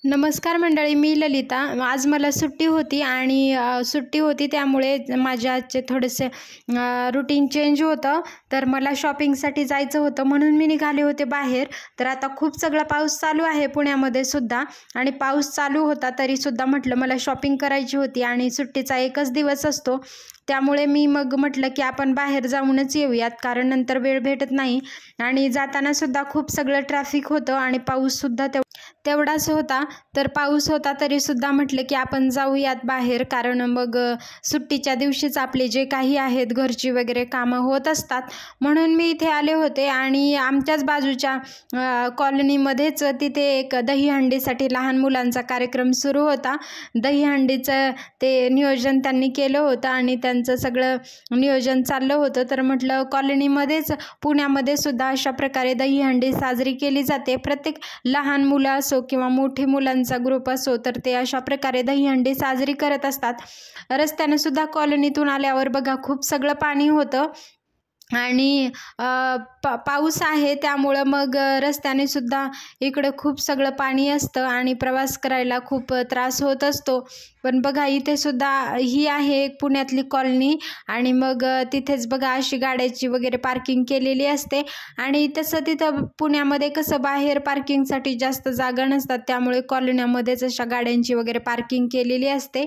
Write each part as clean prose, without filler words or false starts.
नमस्कार मंडळी, मी ललिता। आज मला सुट्टी होती त्यामुळे माझ्या आजचे थोडेसे रूटीन चेंज होतं। तर मला शॉपिंगसाठी जायचं होतं म्हणून मी निघाले होते बाहेर। तर आता खूप सगळा पाऊस चालू आहे पुण्यामध्ये सुद्धा, आणि पाऊस चालू होता तरी सुद्धा म्हटलं मला शॉपिंग करायची होती आणि सुट्टीचा एकच दिवस असतो, त्यामुळे मी मग म्हटलं की आपण बाहेर जाऊनच येऊयात, कारण नंतर वेळ भेटत नाही। आणि जाताना सुद्धा खूप सगळं ट्रॅफिक होतं आणि पाऊस सुद्धा तेवढाच होता। तर पाऊस होता तरी सुद्धा म्हटलं की आपण जाऊयात बाहेर, कारण मग सुट्टीच्या दिवशीच आपले जे काही आहेत घरची वगैरे कामं होत असतात, म्हणून मी इथे आले होते। आणि आमच्याच बाजूच्या कॉलनीमध्येच तिथे एक दहीहंडीसाठी लहान मुलांचा कार्यक्रम सुरू होता। दहीहंडीचं ते नियोजन त्यांनी केलं होतं आणि त्यांचं सगळं नियोजन चाललं होतं। तर म्हटलं कॉलनीमध्येच पुण्यामध्ये सुद्धा अशा प्रकारे दहीहंडी साजरी केली जाते। प्रत्येक लहान मुलं असो किंवा मोठी मुलांचा ग्रुप असो, तर ते अशा प्रकारे दहीहंडी साजरी करत असतात। रस्त्याने सुद्धा कॉलनीतून आल्यावर बघा खूप सगळं पाणी होतं आणि पाऊस आहे, त्यामुळं मग रस्त्याने सुद्धा इकडे खूप सगळं पाणी असतं आणि प्रवास करायला खूप त्रास होत असतो। पण बघा इथे सुद्धा ही आहे एक पुण्यातली कॉलनी, आणि मग तिथेच बघा अशी गाड्याची वगैरे पार्किंग केलेली असते। आणि तसं तिथं पुण्यामध्ये कसं बाहेर पार्किंगसाठी जास्त जागा नसतात, त्यामुळे कॉलन्यामध्येच अशा गाड्यांची वगैरे पार्किंग केलेली असते।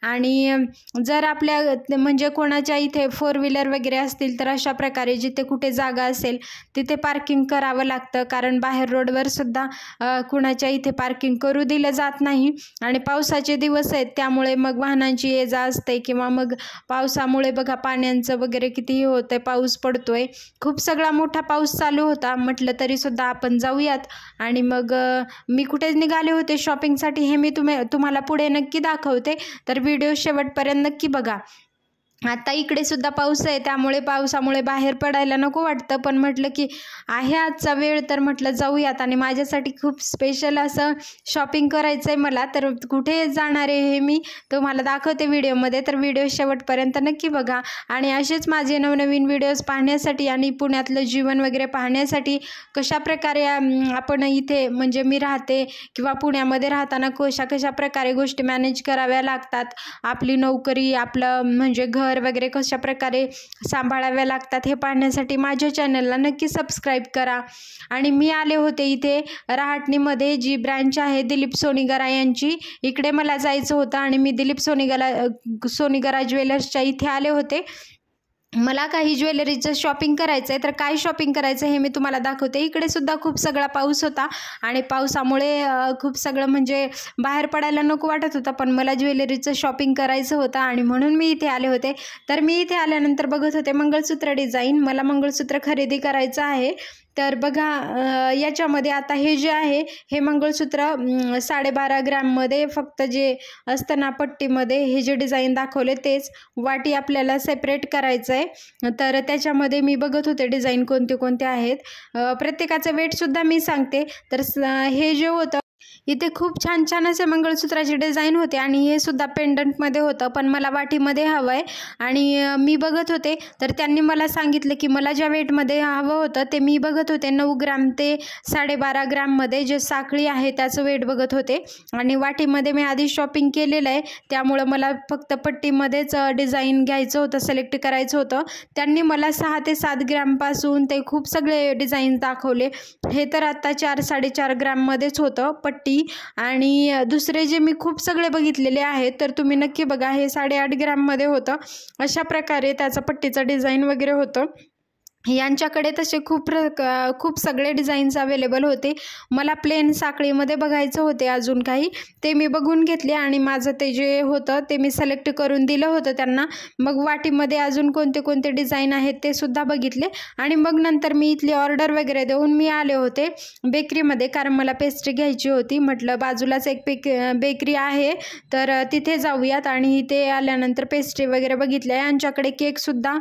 आणि जर आपल्या म्हणजे कोणाच्या इथे 4 व्हीलर वगैरे असतील तर अशा प्रकारे जिथे कुठे जागा असेल तिथे पार्किंग करावं लागतं, कारण बाहेर रोडवर सुद्धा कुणाच्या इथे पार्किंग करू दिलं जात नाही। आणि पावसाचे दिवस आहेत त्यामुळे मग वाहनांची ये जा असते, किंवा मग पावसामुळे बघा पाण्याचं वगैरे कितीही होतंय, पाऊस पडतोय, खूप सगळा मोठा पाऊस चालू होता। म्हटलं तरी सुद्धा आपण जाऊयात। आणि मग मी कुठे निघाले होते शॉपिंगसाठी हे मी तुम्हाला पुढे नक्की दाखवते, तर व्हिडिओ शेवटपर्यंत नक्की बघा। आता इकडे सुद्धा पाऊस आहे, त्यामुळे पावसामुळे बाहेर पडायला नको वाटतं, पण म्हटलं की आहे आजचा वेळ तर म्हटलं जाऊयात। आणि माझ्यासाठी खूप स्पेशल असं शॉपिंग करायचं आहे मला, तर कुठे जाणार आहे हे मी तुम्हाला दाखवते व्हिडिओमध्ये, तर व्हिडिओ शेवटपर्यंत नक्की बघा। आणि असेच माझे नवनवीन व्हिडिओज पाहण्यासाठी आणि पुण्यातलं जीवन वगैरे पाहण्यासाठी, कशाप्रकारे आपण इथे म्हणजे मी राहते किंवा पुण्यामध्ये राहताना कशा प्रकारे गोष्टी मॅनेज कराव्या लागतात, आपली नोकरी, आपलं म्हणजे घर वगैरे कशा प्रकारे सांभाळाव्या लागतात, हे पाहण्यासाठी माझ्या चॅनलला नक्की सबस्क्राईब करा। आणि मी आले होते इथे रहाटणीमध्ये जी ब्रँच आहे दिलीप सोनीगरा यांची, इकडे मला जायचं होतं आणि मी दिलीप सोनीगरा ज्वेलर्सच्या इथे आले होते। मला काही ज्वेलरीचं शॉपिंग करायचं आहे, तर काय शॉपिंग करायचं हे मी तुम्हाला दाखवते। इकडे सुद्धा खूप सगळा पाऊस होता आणि पावसामुळे खूप सगळं म्हणजे बाहेर पडायला नको वाटत होतं, पण मला ज्वेलरीचं शॉपिंग करायचं होतं आणि म्हणून मी इथे आले होते। तर मी इथे आल्यानंतर बघत होते मंगळसूत्र डिझाईन, मला मंगळसूत्र खरेदी करायचं आहे। तर बघा याच्यामध्ये आता हे जे आहे हे मंगळसूत्र 12.5 ग्रॅममध्ये, फक्त जे असतं ना पट्टीमध्ये हे जे डिझाईन दाखवले तेच, वाटी आपल्याला सेपरेट करायचं आहे। तर त्याच्यामध्ये मी बघत होते डिझाईन कोणते कोणते आहेत, प्रत्येकाचं वेटसुद्धा मी सांगते। तर हे जे होतं इथे खूप छान छान असे मंगळसूत्राची डिझाईन होते, आणि हे सुद्धा पेंडंटमध्ये होतं, पण मला वाटीमध्ये हवं आहे। आणि मी बघत होते तर त्यांनी मला सांगितलं की मला ज्या वेटमध्ये हवं होतं ते मी बघत होते 9 ग्रॅम ते 12.5 ग्रॅममध्ये जे साखळी आहे त्याचं वेट बघत होते। आणि वाटीमध्ये मी आधी शॉपिंग केलेलं आहे, त्यामुळं मला फक्त पट्टीमध्येच डिझाईन घ्यायचं होतं, सिलेक्ट करायचं होतं। त्यांनी मला 6 ते 7 ग्रॅमपासून ते खूप सगळे डिझाईन दाखवले। हे तर आता 4-4.5 ग्रॅममध्येच होतं पट्टी, आणि दुसरे जे मी खूप सगळे बघितलेले आहेत तर तुम्ही नक्की बघा, हे 8.5 ग्रॅममध्ये होतं। अशा प्रकारे त्याचं पट्टीचं डिझाईन वगैरे होतं। यांच्याकडे तसे खूप सगळे डिझाईन्स अवेलेबल होते। मला प्लेन साखळीमध्ये बघायचं होते अजून काही, ते मी बघून घेतले आणि माझं ते जे होतं ते मी सिलेक्ट करून दिलं होतं त्यांना। मग वाटीमध्ये अजून कोणते कोणते डिझाईन आहेत ते सुद्धा बघितले, आणि मग नंतर मी इथली ऑर्डर वगैरे देऊन मी आले होते बेकरीमध्ये, कारण मला पेस्ट्री घ्यायची होती। म्हटलं बाजूलाच एक बेकरी आहे तर तिथे जाऊयात, आणि इथे आल्यानंतर पेस्ट्री वगैरे बघितल्या। यांच्याकडे केकसुद्धा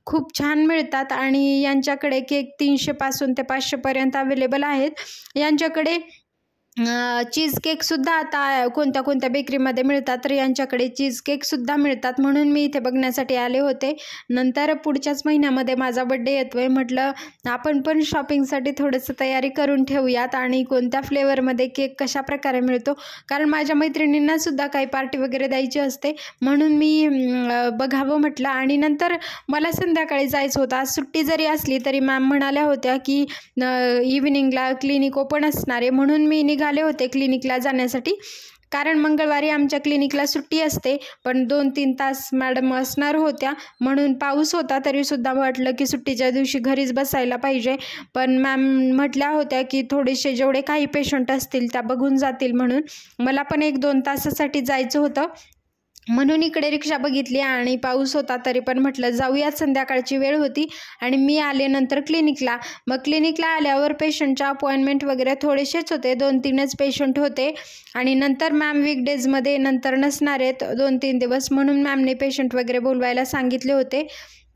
खूप छान मिळतात, आणि यांच्याकडे केक 300 पासून ते 500 पर्यंत अवेलेबल आहेत। यांच्याकडे चीज केकसुद्धा आता कोणत्या कोणत्या बेकरीमध्ये मिळतात, तर यांच्याकडे चीज केकसुद्धा मिळतात, म्हणून मी इथे बघण्यासाठी आले होते. नंतर पुढच्याच महिन्यामध्ये माझा बड्डे येतो आहे, म्हटलं आपण पण शॉपिंगसाठी थोडंसं तयारी करून ठेवूयात आणि कोणत्या फ्लेवरमध्ये केक कशा प्रकारे मिळतो, कारण माझ्या मैत्रिणींनासुद्धा काही पार्टी वगैरे द्यायची असते, म्हणून मी बघावं म्हटलं. आणि नंतर मला संध्याकाळी जायचं होतं. आज सुट्टी जरी असली तरी मॅम म्हणाल्या होत्या की इव्हिनिंगला क्लिनिक ओपन असणार आहे, म्हणून मी निघाले होते क्लिनिकला जाण्यासाठी. कारण मंगळवारी आमच्या क्लिनिकला सुट्टी असते, पण 2-3 तास मॅडम असणार होत्या, म्हणून पाऊस होता तरीसुद्धा म्हटलं की सुट्टीच्या दिवशी घरीच बसायला पाहिजे. पण मॅम म्हटल्या होत्या की थोडेसे जेवढे काही पेशंट असतील त्या बघून जातील, म्हणून मला पण 1-2 तासासाठी जायचं होतं, म्हणून इकडे रिक्षा बघितली आणि पाऊस होता तरी पण म्हटलं जाऊयात. संध्याकाळची वेळ होती आणि मी आले नंतर क्लिनिकला. मग क्लिनिकला आल्यावर पेशंटच्या अपॉइंटमेंट वगैरे थोडेसेच होते, 2-3च पेशंट होते. आणि नंतर मॅम वीकडेजमध्ये नंतर नसणार आहेत 2-3 दिवस, म्हणून मॅमने पेशंट वगैरे बोलवायला सांगितले होते.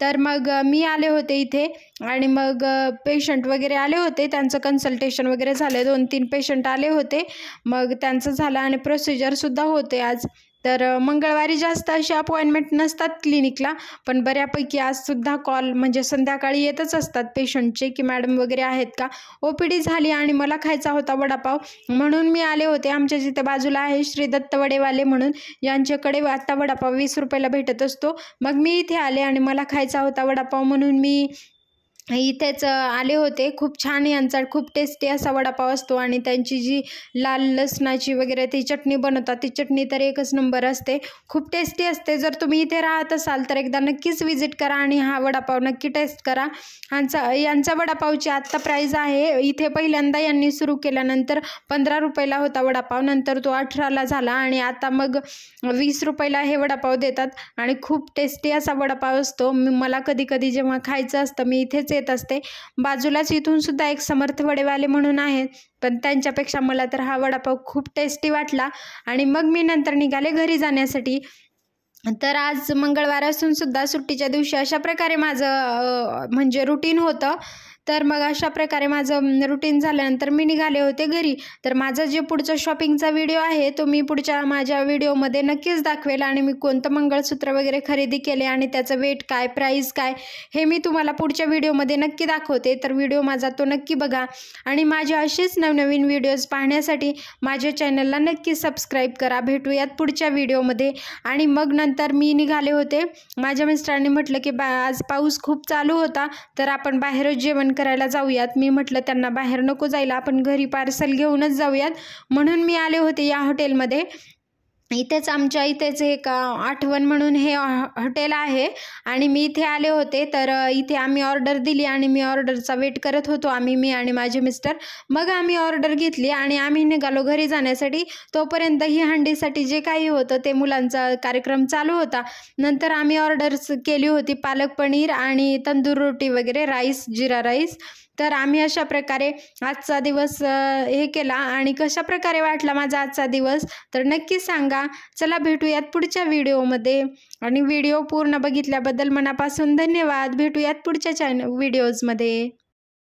तर मग मी आले होते इथे आणि मग पेशंट वगैरे आले होते, त्यांचं कन्सल्टेशन वगैरे झालं. 2-3 पेशंट आले होते, मग त्यांचं झालं आणि प्रोसिजरसुद्धा होते आज. तर मंगळवारी जास्त असे अपॉइंटमेंट नसतात क्लिनिकला, पण बऱ्यापैकी आजसुद्धा कॉल म्हणजे संध्याकाळी येतच असतात पेशंटचे की मॅडम वगैरे आहेत का. OPD झाली आणि मला खायचा होता वडापाव, म्हणून मी आले होते. आमच्या जिथे बाजूला आहे श्री दत्त वडेवाले म्हणून, यांच्याकडे आता वडापाव 20 रुपयाला भेटत असतो. मग मी इथे आले आणि मला खायचा होता वडापाव, म्हणून मी इथेच आले होते. खूप छान यांचा खूप टेस्टी असा वडापाव असतो आणि त्यांची जी लाल लसणाची वगैरे ती चटणी बनवतात, ती चटणी तर एकच नंबर असते, खूप टेस्टी असते. जर तुम्ही इथे राहत असाल तर एकदा नक्कीच विजिट करा आणि हा वडापाव नक्की टेस्ट करा. यांचा वडापावची आत्ता प्राईज आहे, इथे पहिल्यांदा यांनी सुरू केल्यानंतर 15 रुपयाला होता वडापाव, नंतर तो 18ला झाला आणि आता मग 20 रुपयाला हे वडापाव देतात. आणि खूप टेस्टी असा वडापाव असतो. मला कधी कधी जेव्हा खायचं असतं मी इथेच येत असते. बाजूलाच इथून सुद्धा एक समर्थ वडेवाले म्हणून आहेत, पण त्यांच्यापेक्षा मला तर हा वडापाव खूप टेस्टी वाटला. आणि मग मी नंतर निघाले घरी जाण्यासाठी. तर आज मंगळवार असून सुद्धा सुट्टीच्या दिवशी अशा प्रकारे माझं म्हणजे रुटीन होतं. तर मग अशा प्रकारे माझं रुटीन झाल्यानंतर मी निघाले होते घरी. तर माझं जे पुढचं शॉपिंगचा व्हिडिओ आहे तो मी पुढच्या माझ्या व्हिडिओमध्ये नक्कीच दाखवेल आणि मी कोणतं मंगळसूत्र वगैरे खरेदी केले आणि त्याचं वेट काय, प्राईस काय, हे मी तुम्हाला पुढच्या व्हिडिओमध्ये नक्की दाखवते. तर व्हिडिओ माझा तो नक्की बघा आणि माझे असेच नवनवीन व्हिडिओज पाहण्यासाठी माझ्या चॅनलला नक्की सबस्क्राईब करा. भेटूयात पुढच्या व्हिडिओमध्ये. आणि मग नंतर मी निघाले होते. माझ्या मिस्टरांनी म्हटलं की आज पाऊस खूप चालू होता, तर आपण बाहेरच जेवण करायला जाऊयात. मी म्हटलं त्यांना बाहेर नको जायला, आपण घरी पार्सल घेऊनच जाऊयात, म्हणून मी आले होते या हॉटेलमध्ये. इथेच आमच्या इथेच एक आठवण म्हणून हे हॉटेल आहे आणि मी इथे आले होते. तर इथे आम्ही ऑर्डर दिली आणि मी ऑर्डरचा वेट करत होतो, मी आणि माझे मिस्टर. मग आम्ही ऑर्डर घेतली आणि आम्ही निघालो घरी जाण्यासाठी. तोपर्यंत ही हंडीसाठी जे काही होतं ते मुलांचा कार्यक्रम चालू होता. नंतर आम्ही ऑर्डर्स केली होती पालक पनीर आणि तंदूर रोटी वगैरे, राईस, जिरा राईस. तर आम्ही अशा प्रकारे आजचा दिवस हे केला. आणि कशा प्रकारे वाटला माझा आजचा दिवस तर नक्की सांगा. चला भेटूयात पुढच्या व्हिडिओमध्ये आणि व्हिडिओ पूर्ण बघितल्याबद्दल मनापासून धन्यवाद. भेटूयात पुढच्या व्हिडिओजमध्ये.